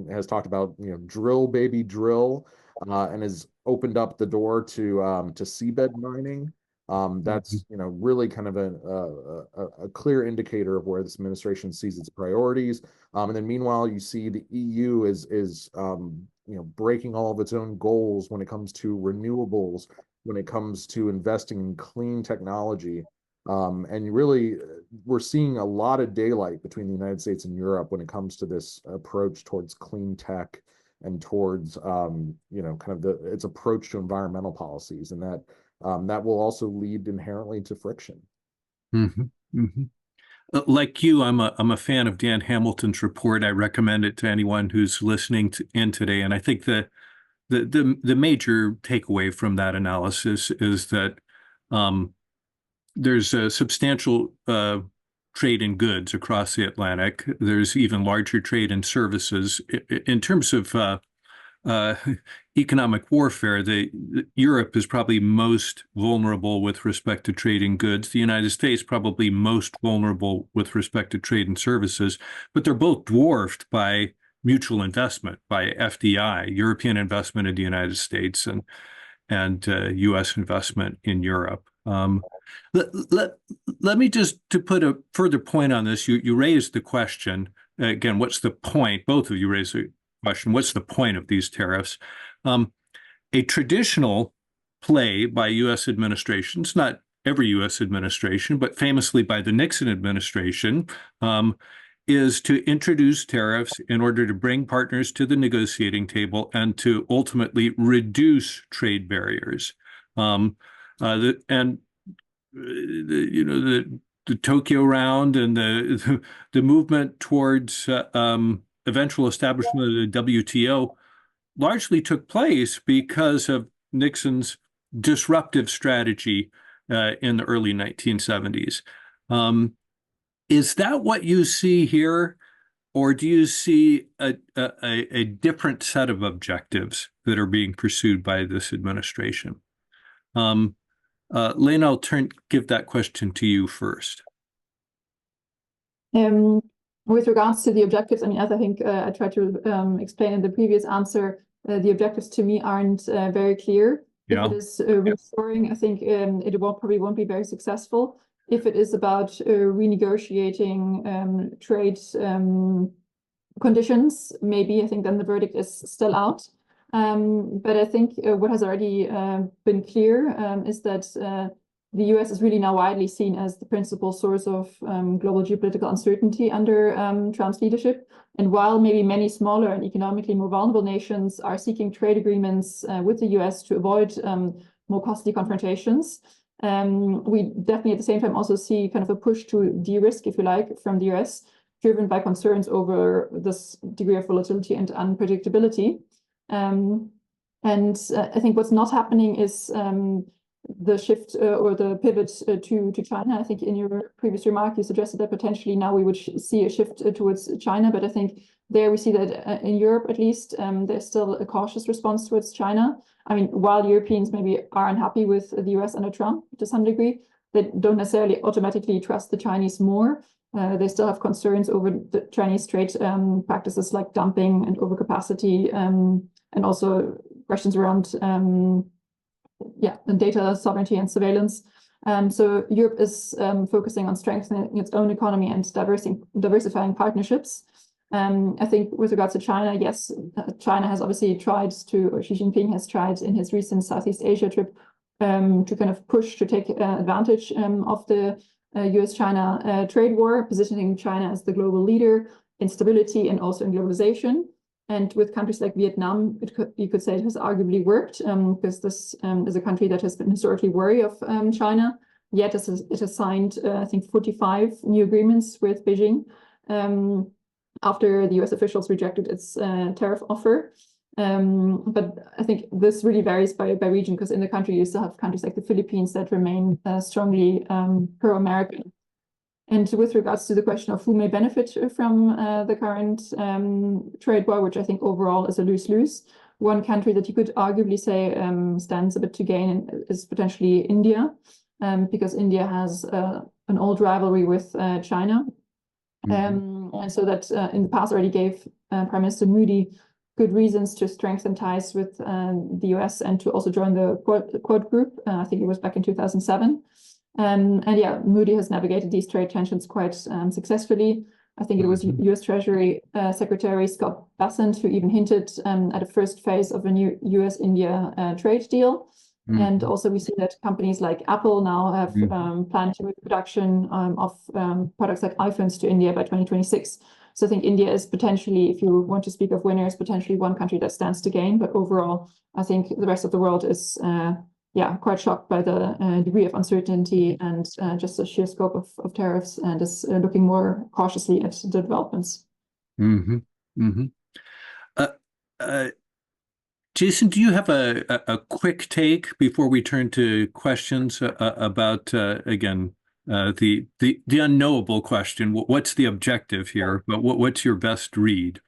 has talked about drill baby drill, and has opened up the door to seabed mining. That's really kind of a clear indicator of where this administration sees its priorities. And then meanwhile, you see the EU is breaking all of its own goals when it comes to renewables, when it comes to investing in clean technology. And really, we're seeing a lot of daylight between the United States and Europe when it comes to this approach towards clean tech and towards kind of its approach to environmental policies, and that will also lead inherently to friction. Like you, I'm a fan of Dan Hamilton's report. I recommend it to anyone who's listening in today. And I think the major takeaway from that analysis is that there's a substantial trade in goods across the Atlantic. There's even larger trade in services. In terms of economic warfare, Europe is probably most vulnerable with respect to trade in goods. The United States probably most vulnerable with respect to trade and services, but they're both dwarfed by mutual investment, by FDI, European investment in the United States, and U.S. investment in Europe. Let me just to put a further point on this. You raised the question again. What's the point? Both of you raised the question. What's the point of these tariffs? A traditional play by U.S. administrations, not every U.S. administration, but famously by the Nixon administration, is to introduce tariffs in order to bring partners to the negotiating table and to ultimately reduce trade barriers. The Tokyo round and the movement towards eventual establishment of the WTO largely took place because of Nixon's disruptive strategy in the early 1970s. Is that what you see here, or do you see a different set of objectives that are being pursued by this administration? Lena, I'll give that question to you first. With regards to the objectives, I mean, as I think I tried to explain in the previous answer, the objectives to me aren't very clear. If it is restoring, I think it probably won't be very successful. If it is about renegotiating trade conditions, maybe I think then the verdict is still out. But I think what has already been clear is that the US is really now widely seen as the principal source of global geopolitical uncertainty under Trump's leadership. And while maybe many smaller and economically more vulnerable nations are seeking trade agreements with the US to avoid more costly confrontations, we definitely at the same time also see kind of a push to de-risk, if you like, from the US, driven by concerns over this degree of volatility and unpredictability. And I think what's not happening is the shift or the pivot to China. I think in your previous remark, you suggested that potentially now we would see a shift towards China, but I think there we see that in Europe, at least, there's still a cautious response towards China. I mean, while Europeans maybe are unhappy with the US under Trump to some degree, they don't necessarily automatically trust the Chinese more. they still have concerns over the Chinese trade practices like dumping and overcapacity, and also questions around data sovereignty and surveillance. So Europe is focusing on strengthening its own economy and diversifying partnerships. I think with regards to China, yes, China has obviously tried to, or Xi Jinping has tried in his recent Southeast Asia trip to kind of push to take advantage of the US-China trade war, positioning China as the global leader in stability and also in globalization. And with countries like Vietnam, you could say it has arguably worked, because this is a country that has been historically wary of China. Yet it has signed, I think, 45 new agreements with Beijing after the US officials rejected its tariff offer. But I think this really varies by region, because in the country you still have countries like the Philippines that remain strongly pro-American. And with regards to the question of who may benefit from the current trade war, which I think overall is a lose-lose, one country that you could arguably say stands a bit to gain is potentially India, because India has an old rivalry with China. And so that in the past already gave Prime Minister Modi good reasons to strengthen ties with the US and to also join the Quad group. I think it was back in 2007. And yeah, Modi has navigated these trade tensions quite successfully. I think it was US Treasury Secretary Scott Bessent who even hinted at a first phase of a new US-India trade deal. And also we see that companies like Apple now have planned to move production of products like iPhones to India by 2026. So I think India is potentially, if you want to speak of winners, potentially one country that stands to gain. But overall, I think the rest of the world is quite shocked by the degree of uncertainty and just the sheer scope of tariffs, and is looking more cautiously at the developments. Jason, do you have a quick take before we turn to questions about again the unknowable question? What's the objective here? But what's your best read?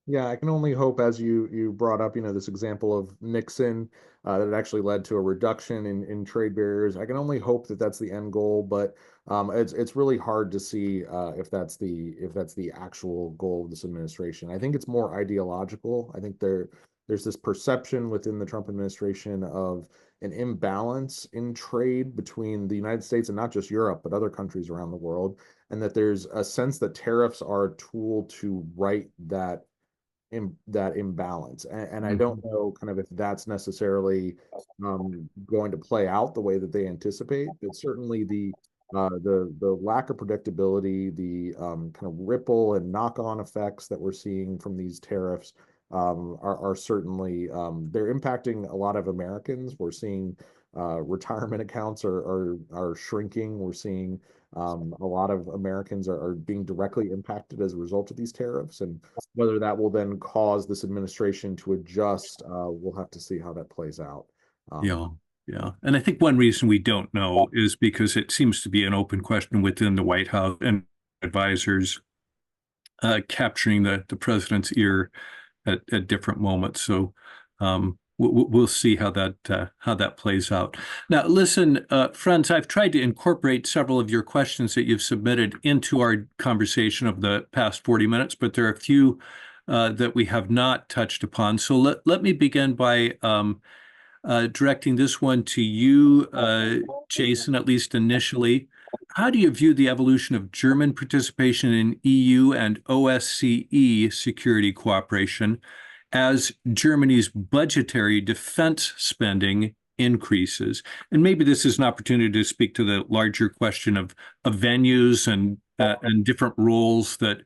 Yeah, I can only hope, as you brought up, this example of Nixon, that it actually led to a reduction in trade barriers. I can only hope that that's the end goal, but it's really hard to see if that's the actual goal of this administration. I think it's more ideological. I think there's this perception within the Trump administration of an imbalance in trade between the United States and not just Europe, but other countries around the world, and that there's a sense that tariffs are a tool to right that imbalance. And I don't know kind of if that's necessarily going to play out the way that they anticipate, but certainly the lack of predictability, the kind of ripple and knock-on effects that we're seeing from these tariffs are certainly they're impacting a lot of Americans. We're seeing retirement accounts are shrinking. We're seeing a lot of Americans are being directly impacted as a result of these tariffs, and whether that will then cause this administration to adjust, we'll have to see how that plays out. Yeah. And I think one reason we don't know is because it seems to be an open question within the White House and advisors capturing the president's ear at different moments. So we'll see how that plays out. Now, listen, friends, I've tried to incorporate several of your questions that you've submitted into our conversation of the past 40 minutes, but there are a few that we have not touched upon. So let me begin by directing this one to you, Jason, at least initially. How do you view the evolution of German participation in EU and OSCE security cooperation as Germany's budgetary defense spending increases? And maybe this is an opportunity to speak to the larger question of venues and different roles that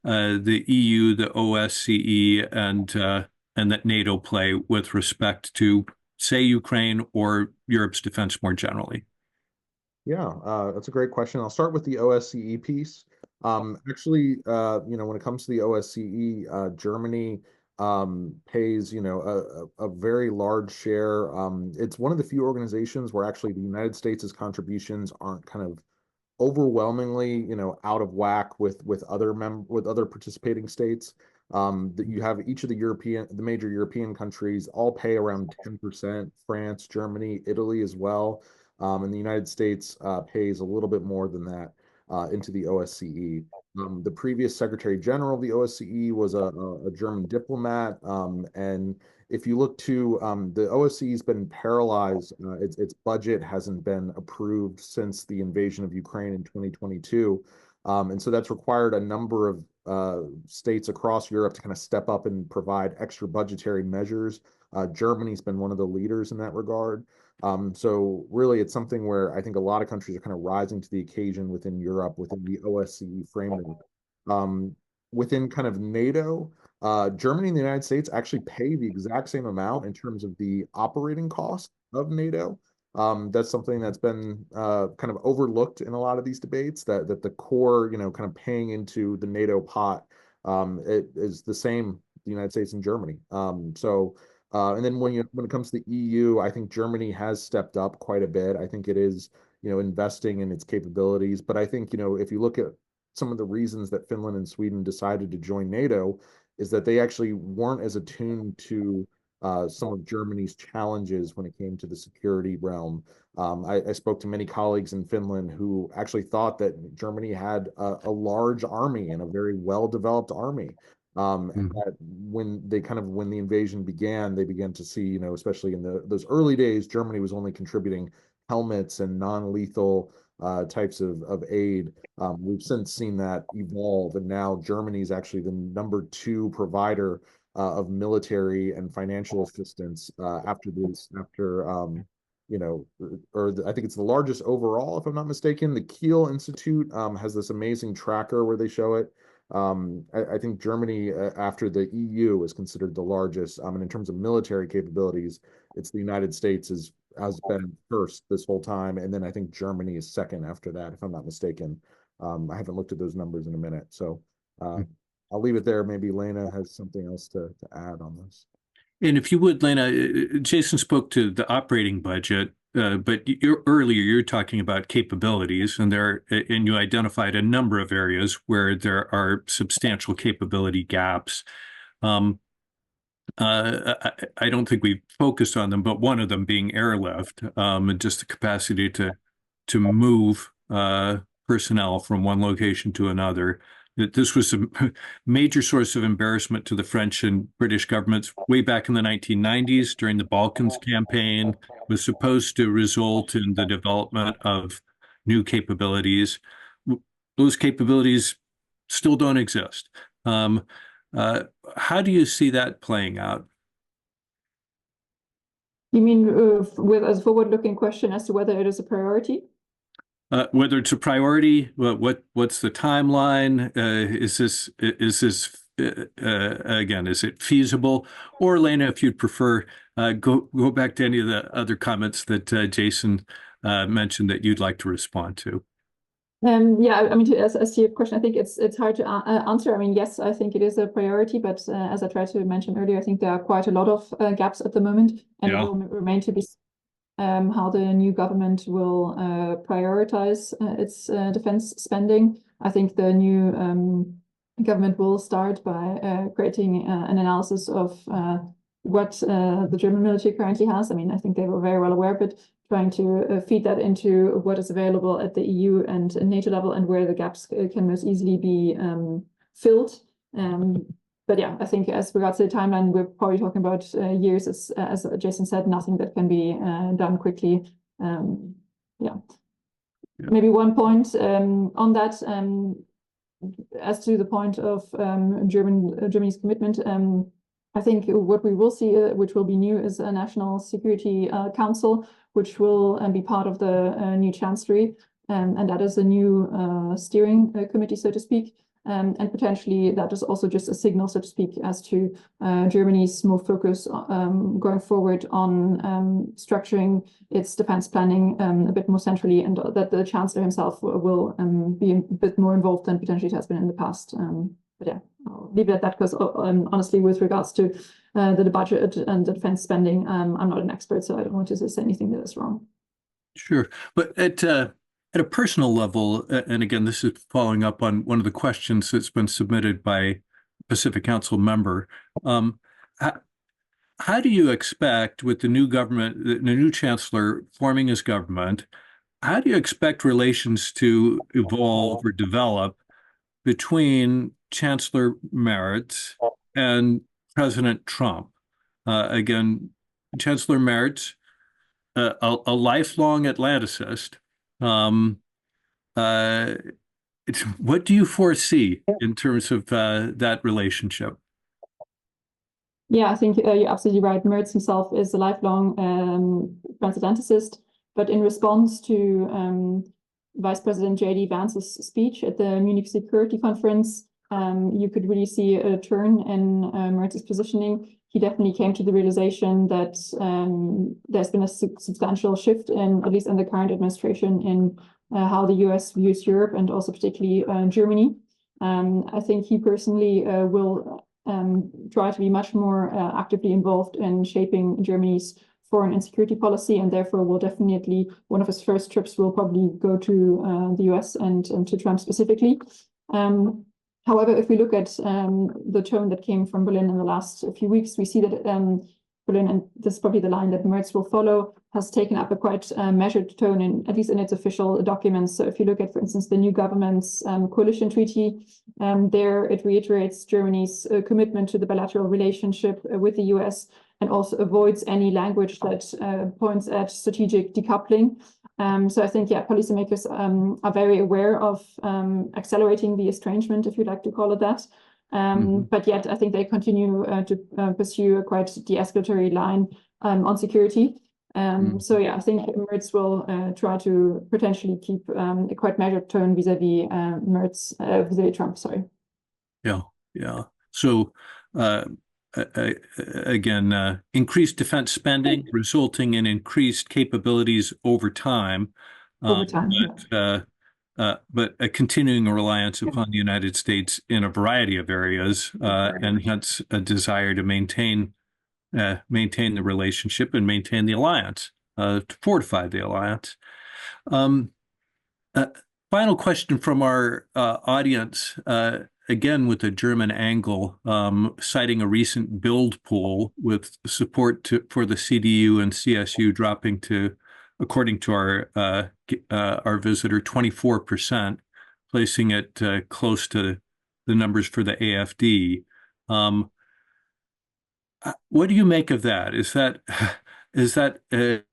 the EU, the OSCE, and that NATO play with respect to, say, Ukraine or Europe's defense more generally. Yeah, that's a great question. I'll start with the OSCE piece. Actually, when it comes to the OSCE, Germany pays, a very large share. It's one of the few organizations where actually the United States' contributions aren't kind of overwhelmingly, out of whack with other participating states. That you have each of the major European countries all pay around 10%, France, Germany, Italy as well. And the United States pays a little bit more than that. into the OSCE. The previous Secretary General of the OSCE was a German diplomat, and if you look to the OSCE has been paralyzed. Its budget hasn't been approved since the invasion of Ukraine in 2022. And so that's required a number of states across Europe to kind of step up and provide extra budgetary measures. Germany's been one of the leaders in that regard. So really, it's something where I think a lot of countries are kind of rising to the occasion within Europe, within the OSCE framework. Within kind of NATO, Germany and the United States actually pay the exact same amount in terms of the operating cost of NATO. That's something that's been kind of overlooked in a lot of these debates, that the core, kind of paying into the NATO pot, it is the same, the United States and Germany. And then when it comes to the EU, I think Germany has stepped up quite a bit. I think it is, investing in its capabilities. But I think, if you look at some of the reasons that Finland and Sweden decided to join NATO, is that they actually weren't as attuned to some of Germany's challenges when it came to the security realm. I spoke to many colleagues in Finland who actually thought that Germany had a large army and a very well-developed army. And that when the invasion began, they began to see, especially in those early days, Germany was only contributing helmets and non-lethal types of aid. We've since seen that evolve, and now Germany is actually the #2 provider of military and financial assistance I think it's the largest overall, if I'm not mistaken. The Kiel Institute has this amazing tracker where they show it. I think Germany, after the EU, is considered the largest. And in terms of military capabilities, it's the United States has been first this whole time, and then I think Germany is second after that, if I'm not mistaken. I haven't looked at those numbers in a minute, so I'll leave it there. Maybe Lena has something else to add on this. And if you would, Lena, Jason spoke to the operating budget, but earlier you're talking about capabilities, and you identified a number of areas where there are substantial capability gaps. I don't think we've focused on them, but one of them being airlift, and just the capacity to move personnel from one location to another. This was a major source of embarrassment to the French and British governments way back in the 1990s during the Balkans campaign. It was supposed to result in the development of new capabilities. Those capabilities still don't exist. How do you see that playing out? You mean with a forward-looking question as to whether it is a priority? Whether it's a priority, what's the timeline? Is this again? Is it feasible? Or Lena, if you'd prefer, go back to any of the other comments that Jason mentioned that you'd like to respond to. Yeah, I mean, as to your question, I think it's hard to answer. I mean, yes, I think it is a priority, but as I tried to mention earlier, I think there are quite a lot of gaps at the moment, and it will remain to be how the new government will prioritize its defense spending. I think the new government will start by creating an analysis of what the German military currently has. I mean, I think they were very well aware, but trying to feed that into what is available at the EU and NATO level, and where the gaps can most easily be filled. But yeah, I think as regards to the timeline, we're probably talking about years, as Jason said, nothing that can be done quickly. Maybe one point on that, as to the point of Germany's commitment, I think what we will see, which will be new, is a National Security Council, which will be part of the new Chancellery, and that is a new steering committee, so to speak. And potentially that is also just a signal, so to speak, as to Germany's more focus going forward on structuring its defense planning a bit more centrally, and that the Chancellor himself will be a bit more involved than potentially it has been in the past. But yeah, I'll leave it at that, because honestly, with regards to the budget and the defense spending, I'm not an expert, so I don't want to say anything that is wrong. Sure, but at a personal level, and again, this is following up on one of the questions that's been submitted by a Pacific Council member. How do you expect, with the new government, the new chancellor forming his government, how do you expect relations to evolve or develop between Chancellor Merz and President Trump? Again, Chancellor Merz, a lifelong Atlanticist. Um, uh, what do you foresee in terms of that relationship? Yeah, I think you're absolutely right. Merz himself is a lifelong transatlanticist, but in response to Vice President J.D. Vance's speech at the Munich Security Conference, you could really see a turn in Merz's positioning. He definitely came to the realization that there's been a substantial shift in, at least in the current administration, in how the US views Europe and also particularly Germany. I think he personally will try to be much more actively involved in shaping Germany's foreign and security policy, and therefore will definitely, one of his first trips will probably go to the US and to Trump specifically. However, if we look at the tone that came from Berlin in the last few weeks, we see that Berlin, and this is probably the line that Merz will follow, has taken up a quite measured tone, at least in its official documents. So if you look at, for instance, the new government's coalition treaty, there it reiterates Germany's commitment to the bilateral relationship with the US, and also avoids any language that points at strategic decoupling. So I think, yeah, policymakers are very aware of accelerating the estrangement, if you'd like to call it that. But yet I think they continue to pursue a quite de-escalatory line on security. So yeah, I think Merz will try to potentially keep a quite measured tone vis-a-vis vis-a-vis Trump. Sorry. Yeah, yeah. So again, increased defense spending resulting in increased capabilities over time. Over time, But a continuing reliance upon the United States in a variety of areas, and hence a desire to maintain the relationship and maintain the alliance, to fortify the alliance. Final question from our audience, again with a German angle, citing a recent build poll with support for the CDU and CSU dropping to, according to our visitor, 24%, placing it close to the numbers for the AfD. What do you make of that? Is that a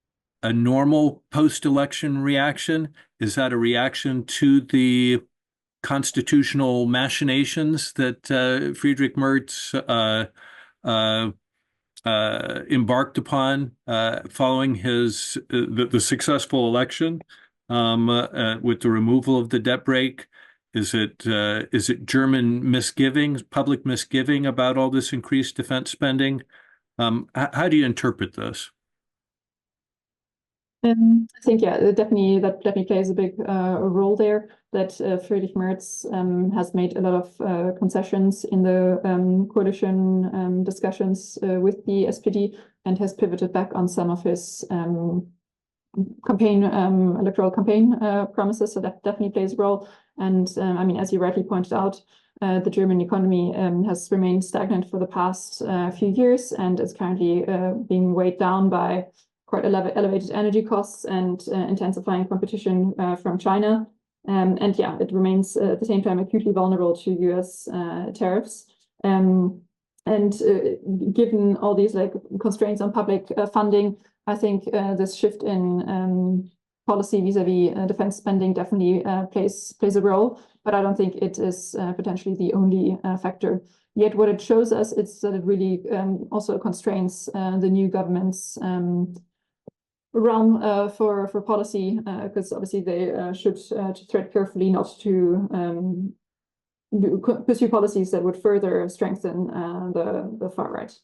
normal post-election reaction? Is that a reaction to the constitutional machinations that Friedrich Merz embarked upon following the successful election with the removal of the debt brake? Is it German misgivings, public misgiving about all this increased defense spending? How do you interpret this? I think, yeah, that definitely plays a big role there, that Friedrich Merz has made a lot of concessions in the coalition discussions with the SPD, and has pivoted back on some of his electoral campaign promises. So that definitely plays a role. And I mean, as you rightly pointed out, the German economy has remained stagnant for the past few years, and is currently being weighed down by quite elevated energy costs and intensifying competition from China. And yeah, it remains at the same time acutely vulnerable to US tariffs. And given all these constraints on public funding, I think this shift in policy vis-a-vis defense spending definitely plays a role, but I don't think it is potentially the only factor. Yet what it shows us is that it really also constrains the new government's realm for policy, because obviously they should tread carefully not to pursue policies that would further strengthen the far right.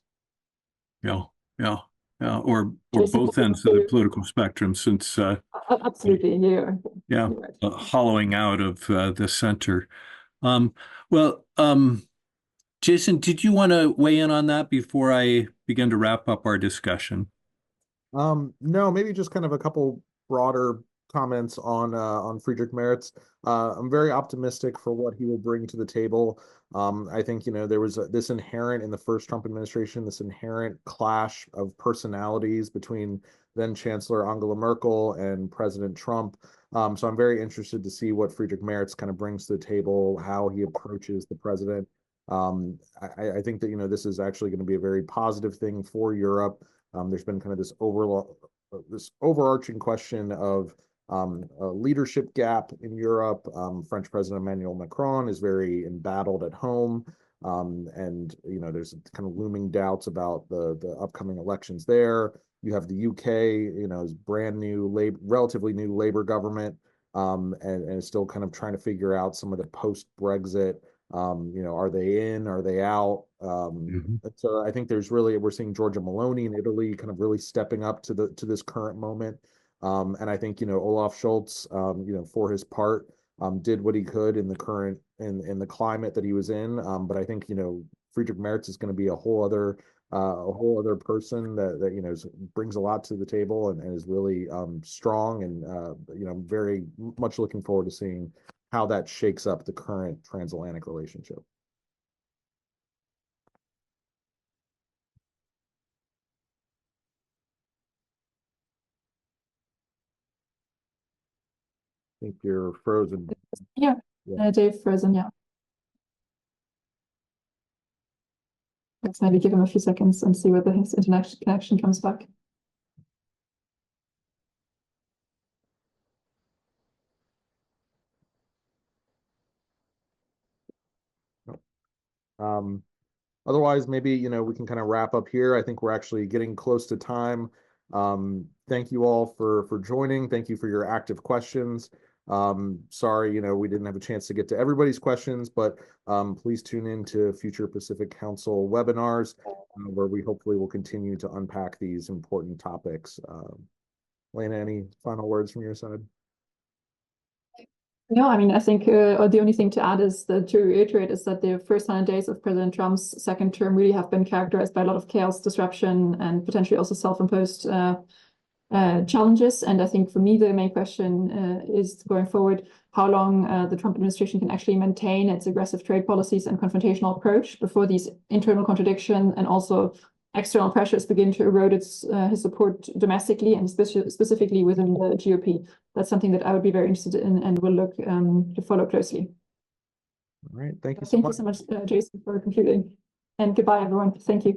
Yeah, yeah, yeah, or both ends of the political spectrum, since absolutely, yeah, right. Hollowing out of the center. Well, Jason, did you want to weigh in on that before I begin to wrap up our discussion? No, maybe just kind of a couple broader comments on Friedrich Merz. I'm very optimistic for what he will bring to the table. I think, there was this inherent in the first Trump administration, this inherent clash of personalities between then Chancellor Angela Merkel and President Trump. So I'm very interested to see what Friedrich Merz kind of brings to the table, how he approaches the president. I think that, this is actually going to be a very positive thing for Europe. There's been kind of this overarching question of a leadership gap in Europe. French President Emmanuel Macron is very embattled at home. And there's kind of looming doubts about the upcoming elections there. You have the UK, is brand new, relatively new Labour government, and is still kind of trying to figure out some of the post-Brexit. Are they in? Are they out? So I think we're seeing Giorgia Meloni in Italy kind of really stepping up to this current moment. And I think Olaf Scholz, for his part, did what he could in the current in the climate that he was in. But I think Friedrich Merz is going to be a whole other person that brings a lot to the table and is really strong, and I'm very much looking forward to seeing how that shakes up the current transatlantic relationship. I think you're frozen. Yeah, Dave frozen, yeah. Let's maybe give him a few seconds and see whether his internet connection comes back. Otherwise, maybe, we can kind of wrap up here. I think we're actually getting close to time. Thank you all for joining. Thank you for your active questions. Sorry, we didn't have a chance to get to everybody's questions, but please tune in to future Pacific Council webinars where we hopefully will continue to unpack these important topics. Lena, any final words from your side? No, I mean, I think the only thing to add is to reiterate is that the first 100 days of President Trump's second term really have been characterized by a lot of chaos, disruption, and potentially also self-imposed challenges. And I think for me, the main question is going forward, how long the Trump administration can actually maintain its aggressive trade policies and confrontational approach before these internal contradictions and also external pressures begin to erode his support domestically and specifically within the GOP. That's something that I would be very interested in and will look to follow closely. All right. Thank you so much, Jason, for concluding. And goodbye, everyone. Thank you.